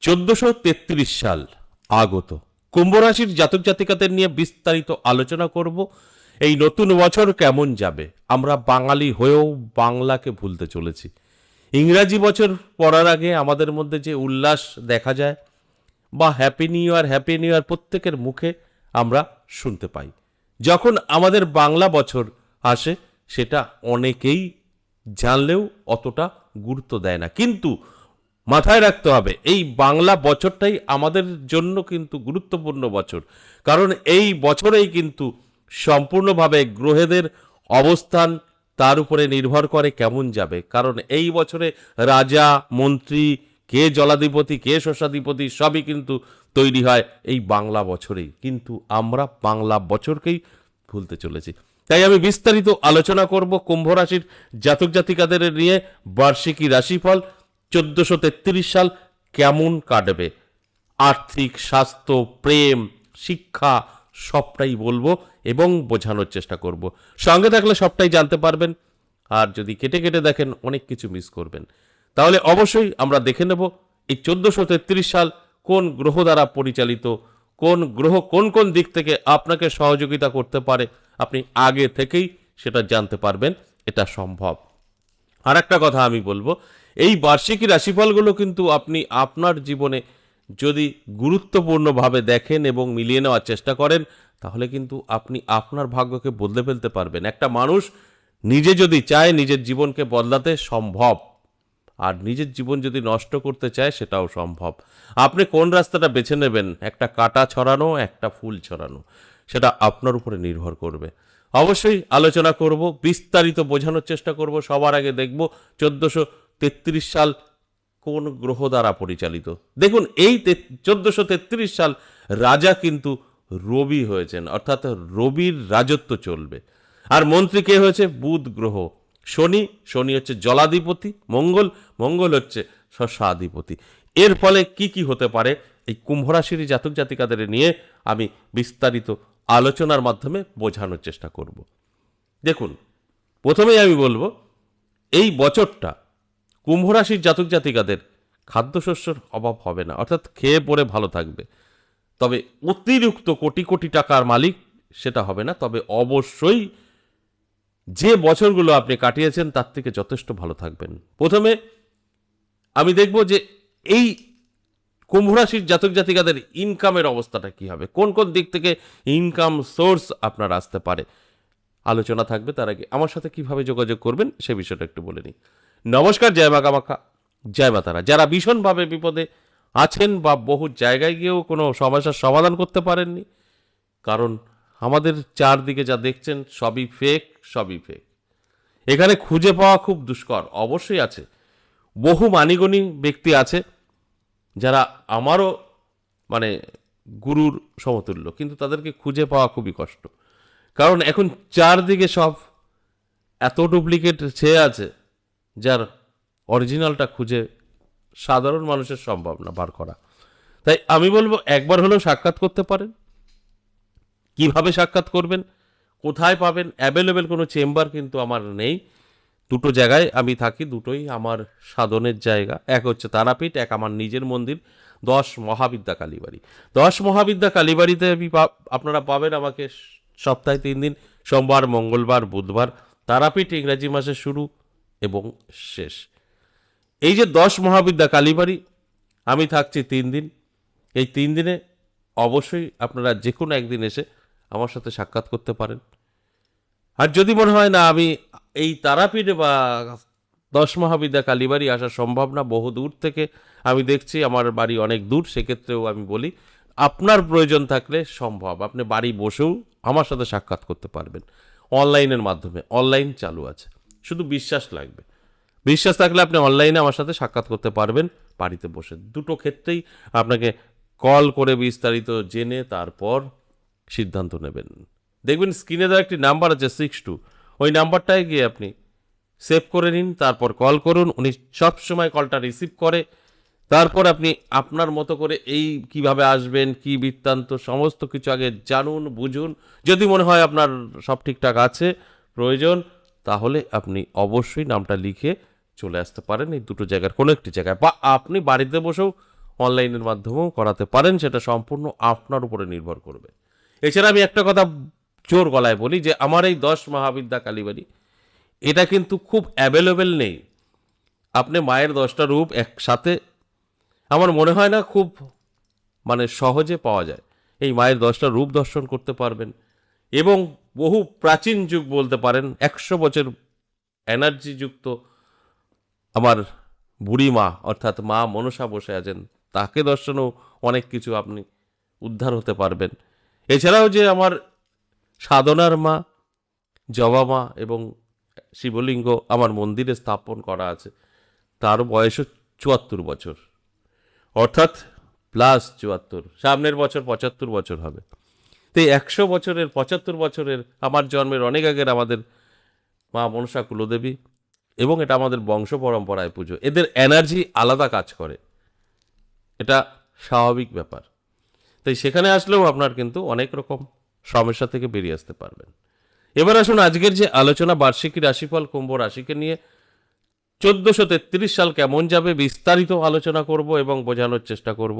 1433 সাল আগত। কুম্ভ রাশির জাতক জাতিকাদের নিয়ে বিস্তারিত আলোচনা করব। এই নতুন বছর কেমন যাবে? আমরা বাঙালি হয়েও বাংলাকে ভুলতে চলেছি। ইংরাজি বছর পড়ার আগে আমাদের মধ্যে যে উল্লাস দেখা যায় বা হ্যাপি নিউ ইয়ার প্রত্যেকের মুখে আমরা শুনতে পাই, যখন আমাদের বাংলা বছর আসে সেটা অনেকেই জানলেও অতটা গুরুত্ব দেয় না। কিন্তু মাথায় রাখতে হবে, এই বাংলা বছরটাই আমাদের জন্য কিন্তু গুরুত্বপূর্ণ বছর, কারণ এই বছরেই কিন্তু সম্পূর্ণভাবে গ্রহেদের অবস্থান তার উপরে নির্ভর করে কেমন যাবে। কারণ এই বছরে রাজা মন্ত্রী, কে জলাধিপতি কে শস্যাধিপতি সবই কিন্তু তৈরি হয় এই বাংলা বছরেই। কিন্তু আমরা বাংলা বছরকেই ভুলতে চলেছি। তাই আমি বিস্তারিত আলোচনা করব কুম্ভ রাশির জাতক জাতিকাদের নিয়ে বার্ষিকী রাশিফল 1433 সাল কেমন কাটবে। আর্থিক, স্বাস্থ্য, প্রেম, শিক্ষা সবটাই বলবো এবং বোঝানোর চেষ্টা করব। সঙ্গে থাকলে সবটাই জানতে পারবেন, আর যদি কেটে কেটে দেখেন অনেক কিছু মিস করবেন। তাহলে অবশ্যই আমরা দেখে নেব এই 1433 সাল কোন গ্রহ দ্বারা পরিচালিত, কোন গ্রহ কোন কোন দিক থেকে আপনাকে সহযোগিতা করতে পারে, আপনি আগে থেকেই সেটা জানতে পারবেন। এটা সম্ভব। আর একটা কথা আমি বলবো, এই বার্ষিকী রাশিফলগুলো কিন্তু আপনি আপনার জীবনে যদি গুরুত্বপূর্ণভাবে দেখেন এবং মিলিয়ে নেওয়ার চেষ্টা করেন, তাহলে কিন্তু আপনি আপনার ভাগ্যকে বদলে ফেলতে পারবেন। একটা মানুষ নিজে যদি চায় নিজের জীবনকে বদলাতে সম্ভব, আর নিজের জীবন যদি নষ্ট করতে চায় সেটাও সম্ভব। আপনি কোন রাস্তাটা বেছে নেবেন, একটা কাঁটা ছড়ানো একটা ফুল ছড়ানো, সেটা আপনার উপরে নির্ভর করবে। অবশ্যই আলোচনা করব, বিস্তারিত বোঝানোর চেষ্টা করব। সবার আগে দেখব 1433 সাল কোন গ্রহ দ্বারা পরিচালিত। দেখুন, এই 1433 সাল রাজা কিন্তু রবি হয়েছেন, অর্থাৎ রবির রাজত্ব চলবে। আর মন্ত্রী কে হয়েছে? বুধ গ্রহ। শনি হচ্ছে জলাধিপতি, মঙ্গল হচ্ছে শস্যাধিপতি। এর ফলে কি কি হতে পারে এই কুম্ভ রাশির জাতক জাতিকাদের নিয়ে আমি বিস্তারিত আলোচনার মাধ্যমে বোঝানোর চেষ্টা করব। দেখুন, প্রথমেই আমি বলবো, এই বছরটা কুম্ভ রাশির জাতক জাতিকাদের খাদ্যশস্যের অভাব হবে না, অর্থাৎ খেয়ে পরে ভালো থাকবে। তবে অতিরিক্ত কোটি কোটি টাকার মালিক সেটা হবে না। তবে অবশ্যই যে বছরগুলো আপনি কাটিয়েছেন তার থেকে যথেষ্ট ভালো থাকবেন। প্রথমে আমি দেখব যে এই কুম্ভ রাশির জাতক জাতিকাদের ইনকামের অবস্থাটা কি হবে, কোন কোন দিক থেকে ইনকাম সোর্স আপনার আসতে পারে, আলোচনা থাকবে। তার আগে আমার সাথে কিভাবে যোগাযোগ করবেন সে বিষয়টা একটু বলে নিই। নমস্কার, জয় মা কামাখ্যা, জয় মা তারা। যারা ভীষণভাবে বিপদে আছেন বা বহু জায়গায় গিয়েও কোনো সমস্যার সমাধান করতে পারেননি, কারণ আমাদের চারদিকে যা দেখছেন সবই ফেক, সবই ফেক। এখানে খুঁজে পাওয়া খুব দুষ্কর। অবশ্যই আছে, বহু মানিগণী ব্যক্তি আছে যারা আমারও মানে গুরুর সমতুল্য, কিন্তু তাদেরকে খুঁজে পাওয়া খুবই কষ্ট। কারণ এখন চারদিকে সব এত ডুপ্লিকেট ছেয়ে আছে, যার অরিজিনালটা খুঁজে সাধারণ মানুষের সম্ভব না বার করা। তাই আমি বলবো, একবার হলেও সাক্ষাৎ করতে পারেন। কিভাবে সাক্ষাৎ করবেন, কোথায় পাবেন? অ্যাভেলেবেল কোনো চেম্বার কিন্তু আমার নেই। দুটো জায়গায় আমি থাকি, দুটোই আমার সাধনের জায়গা। এক হচ্ছে তারাপীঠ, এক আমার নিজের মন্দির 10 মহাবিদ্যা কালীবাড়ি। 10 মহাবিদ্যা কালীবাড়িতে আপনারা পাবেন আমাকে সপ্তাহে 3 দিন, সোমবার, মঙ্গলবার, বুধবার। তারাপীঠ ইংরাজি মাসের শুরু এবং শেষ। এই যে 10 মহাবিদ্যা কালীবাড়ি, আমি থাকছি 3 দিন। এই 3 দিনে অবশ্যই আপনারা যে কোনো একদিন এসে আমার সাথে সাক্ষাৎ করতে পারেন। আর যদি মনে হয় না আমি এই তারাপীঠে বা 10 মহাবিদ্যা কালীবাড়ি আসা সম্ভব না, বহু দূর থেকে আমি দেখছি, আমার বাড়ি অনেক দূর, সেক্ষেত্রেও আমি বলি আপনার প্রয়োজন থাকলে সম্ভব, আপনি বাড়ি বসেও আমার সাথে সাক্ষাৎ করতে পারবেন অনলাইনের মাধ্যমে। অনলাইন চালু আছে, শুধু বিশ্বাস লাগবে। বিশ্বাস থাকলে আপনি অনলাইনে আমার সাথে সাক্ষাৎ করতে পারবেন বাড়িতে বসে। দুটো ক্ষেত্রেই আপনাকে কল করে বিস্তারিত জেনে তারপর সিদ্ধান্ত নেবেন। দেখবেন স্ক্রিনে দেওয়া একটি নাম্বার আছে 62, ওই নাম্বারটায় গিয়ে আপনি সেভ করে নিন, তারপর কল করুন। উনি সবসময় কলটা রিসিভ করে। তারপর আপনি আপনার মতো করে এই কিভাবে আসবেন, কি বৃত্তান্ত, সমস্ত কিছু আগে জানুন, বুঝুন। যদি মনে হয় আপনার সব ঠিকঠাক আছে, প্রয়োজন, তাহলে আপনি অবশ্যই নামটা লিখে চলে আসতে পারেন এই দুটো জায়গার কোনো একটি জায়গায়, বা আপনি বাড়িতে বসেও অনলাইনের মাধ্যমেও করাতে পারেন, সেটা সম্পূর্ণ আপনার উপরে নির্ভর করবে। এছাড়া আমি একটা কথা জোর গলায় বলি যে আমার এই 10 মহাবিদ্যা কালীবাড়ি এটা কিন্তু খুব অ্যাভেলেবেল নেই। আপনি মায়ের 10টা রূপ একসাথে আমার মনে হয় না খুব সহজে পাওয়া যায়। এই মায়ের 10টা রূপ দর্শন করতে পারবেন এবং বহু প্রাচীন যুগ বলতে পারেন, 100 বছর এনার্জি যুক্ত আমার বুড়ি মা অর্থাৎ মা মনসা বসে আছেন, তাকে দর্শনেও অনেক কিছু আপনি উদ্ধার হতে পারবেন। এছাড়াও যে আমার সাধনার মা, জবা মা এবং শিবলিঙ্গ আমার মন্দিরে স্থাপন করা আছে, তার বয়সও 74 বছর, অর্থাৎ +74, সামনের বছর 75 বছর হবে। তো এই 100 বছরের 75 বছরের আমার জন্মের অনেক আগের আমাদের মা মনসা কুলদেবী, এবং এটা আমাদের বংশ পরম্পরায় পুজো, এদের এনার্জি আলাদা কাজ করে, এটা স্বাভাবিক ব্যাপার। তাই সেখানে আসলেও আপনার কিন্তু অনেক রকম সমস্যা থেকে বেরিয়ে আসতে পারবেন। এবার আসুন আজকের যে আলোচনা, বার্ষিকী রাশিফল কুম্ভ রাশিকে নিয়ে 1433 সাল কেমন যাবে বিস্তারিত আলোচনা করব এবং বোঝানোর চেষ্টা করব।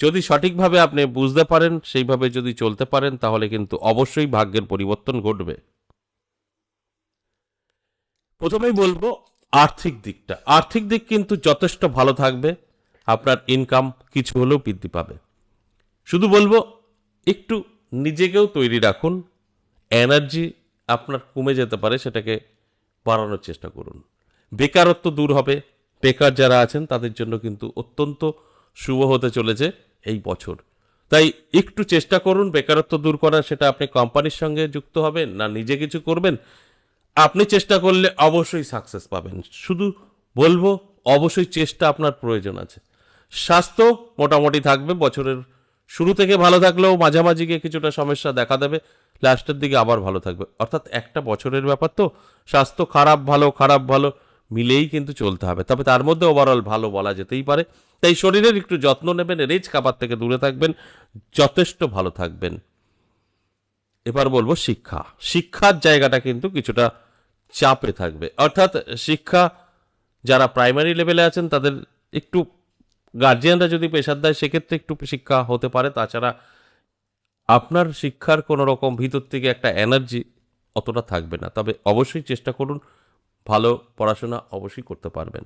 যদি সঠিকভাবে আপনি বুঝতে পারেন, সেইভাবে যদি চলতে পারেন, তাহলে কিন্তু অবশ্যই ভাগ্যের পরিবর্তন ঘটবে। প্রথমেই বলবো আর্থিক দিকটা। আর্থিক দিক কিন্তু যথেষ্ট ভালো থাকবে, আপনার ইনকাম কিছু হলেও বৃদ্ধি পাবে। শুধু বলবো একটু নিজেকেও তৈরি রাখুন, এনার্জি আপনার কমে যেতে পারে, সেটাকে বাড়ানোর চেষ্টা করুন। বেকারত্ব দূর হবে, বেকার যারা আছেন তাদের জন্য কিন্তু অত্যন্ত শুভ হতে চলেছে এই বছর। তাই একটু চেষ্টা করুন বেকারত্ব দূর করার, সেটা আপনি কোম্পানির সঙ্গে যুক্ত হবেন না নিজে কিছু করবেন, আপনি চেষ্টা করলে অবশ্যই সাকসেস পাবেন। শুধু বলবো অবশ্যই চেষ্টা আপনার প্রয়োজন আছে। স্বাস্থ্য মোটামুটি থাকবে, বছরের শুরু থেকে ভালো থাকলেও মাঝামাঝি গিয়ে কিছুটা সমস্যা দেখা দেবে, লাস্টের দিকে আবার ভালো থাকবে। অর্থাৎ একটা বছরের ব্যাপার তো, স্বাস্থ্য খারাপ ভালো মিলেই কিন্তু চলতে হবে, তবে তার মধ্যে ওভারঅল ভালো বলা যেতেই পারে। তাই শরীরের একটু যত্ন নেবেন, রিচ খাবার থেকে দূরে থাকবেন, যথেষ্ট ভালো থাকবেন। এবার বলবো শিক্ষার জায়গাটা কিন্তু কিছুটা চাপে থাকবে, অর্থাৎ শিক্ষা যারা প্রাইমারি লেভেলে আছেন তাদের একটু গার্জিয়ানরা যদি প্রেশার দেয় সেক্ষেত্রে একটু শিক্ষা হতে পারে। তাছাড়া আপনার শিক্ষার কোনো রকম ভিতর থেকে একটা এনার্জি অতটা থাকবে না, তবে অবশ্যই চেষ্টা করুন, ভালো পড়াশোনা অবশ্যই করতে পারবেন।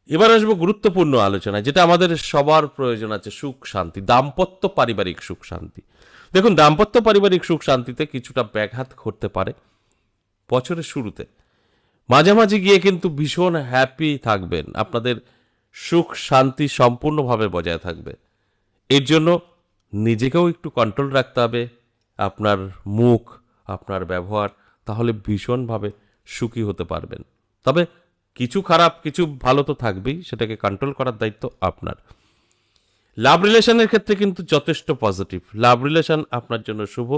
এবার আসবো গুরুত্বপূর্ণ আলোচনা, যেটা আমাদের সবার প্রয়োজন আছে, সুখ শান্তি, দাম্পত্য পারিবারিক সুখ শান্তি। দেখুন, দাম্পত্য পারিবারিক সুখ শান্তিতে কিছুটা ব্যাঘাত ঘটতে পারে বছরের শুরুতে, মাঝামাঝি গিয়ে কিন্তু ভীষণ হ্যাপি থাকবেন, আপনাদের সুখ শান্তি সম্পূর্ণভাবে বজায় থাকবে। এর জন্য নিজেকেও একটু কন্ট্রোল রাখতে হবে, আপনার মুখ, আপনার ব্যবহার, তাহলে ভীষণভাবে সুখী হতে পারবেন। তবে কিছু খারাপ কিছু ভালো তো থাকবেই, সেটাকে কন্ট্রোল করার দায়িত্ব আপনার। লাভ রিলেশনের ক্ষেত্রে কিন্তু যথেষ্ট পজিটিভ, লাভ রিলেশন আপনার জন্য শুভ।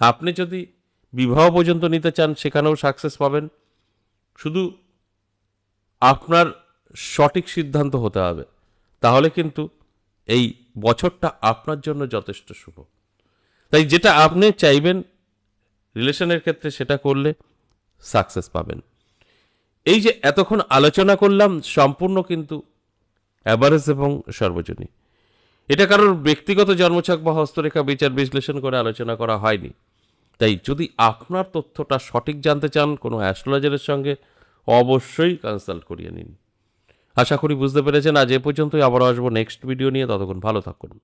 আপনি যদি বিবাহ পর্যন্ত নিতে চান সেখানেও সাকসেস পাবেন, শুধু আপনার সঠিক সিদ্ধান্ত হতে হবে, তাহলে কিন্তু এই বছরটা আপনার জন্য যথেষ্ট শুভ। তাই যেটা আপনি চাইবেন রিলেশনের ক্ষেত্রে সেটা করলে সাকসেস পাবেন। এই যে এতক্ষণ আলোচনা করলাম সম্পূর্ণ কিন্তু অ্যাভারেজ এবং সর্বজনীন, এটা কারোর ব্যক্তিগত জন্মছক বা হস্তরেখা বিচার বিশ্লেষণ করে আলোচনা করা হয়নি। তাই যদি আপনার তথ্যটা সঠিক জানতে চান কোনো অ্যাস্ট্রোলজারের সঙ্গে অবশ্যই কনসাল্ট করিয়ে নিন। আশা করি বুঝতে পেরেছেন। আজ এ পর্যন্তই, আবারও আসবো নেক্সট ভিডিও নিয়ে, ততক্ষণ ভালো থাকুন।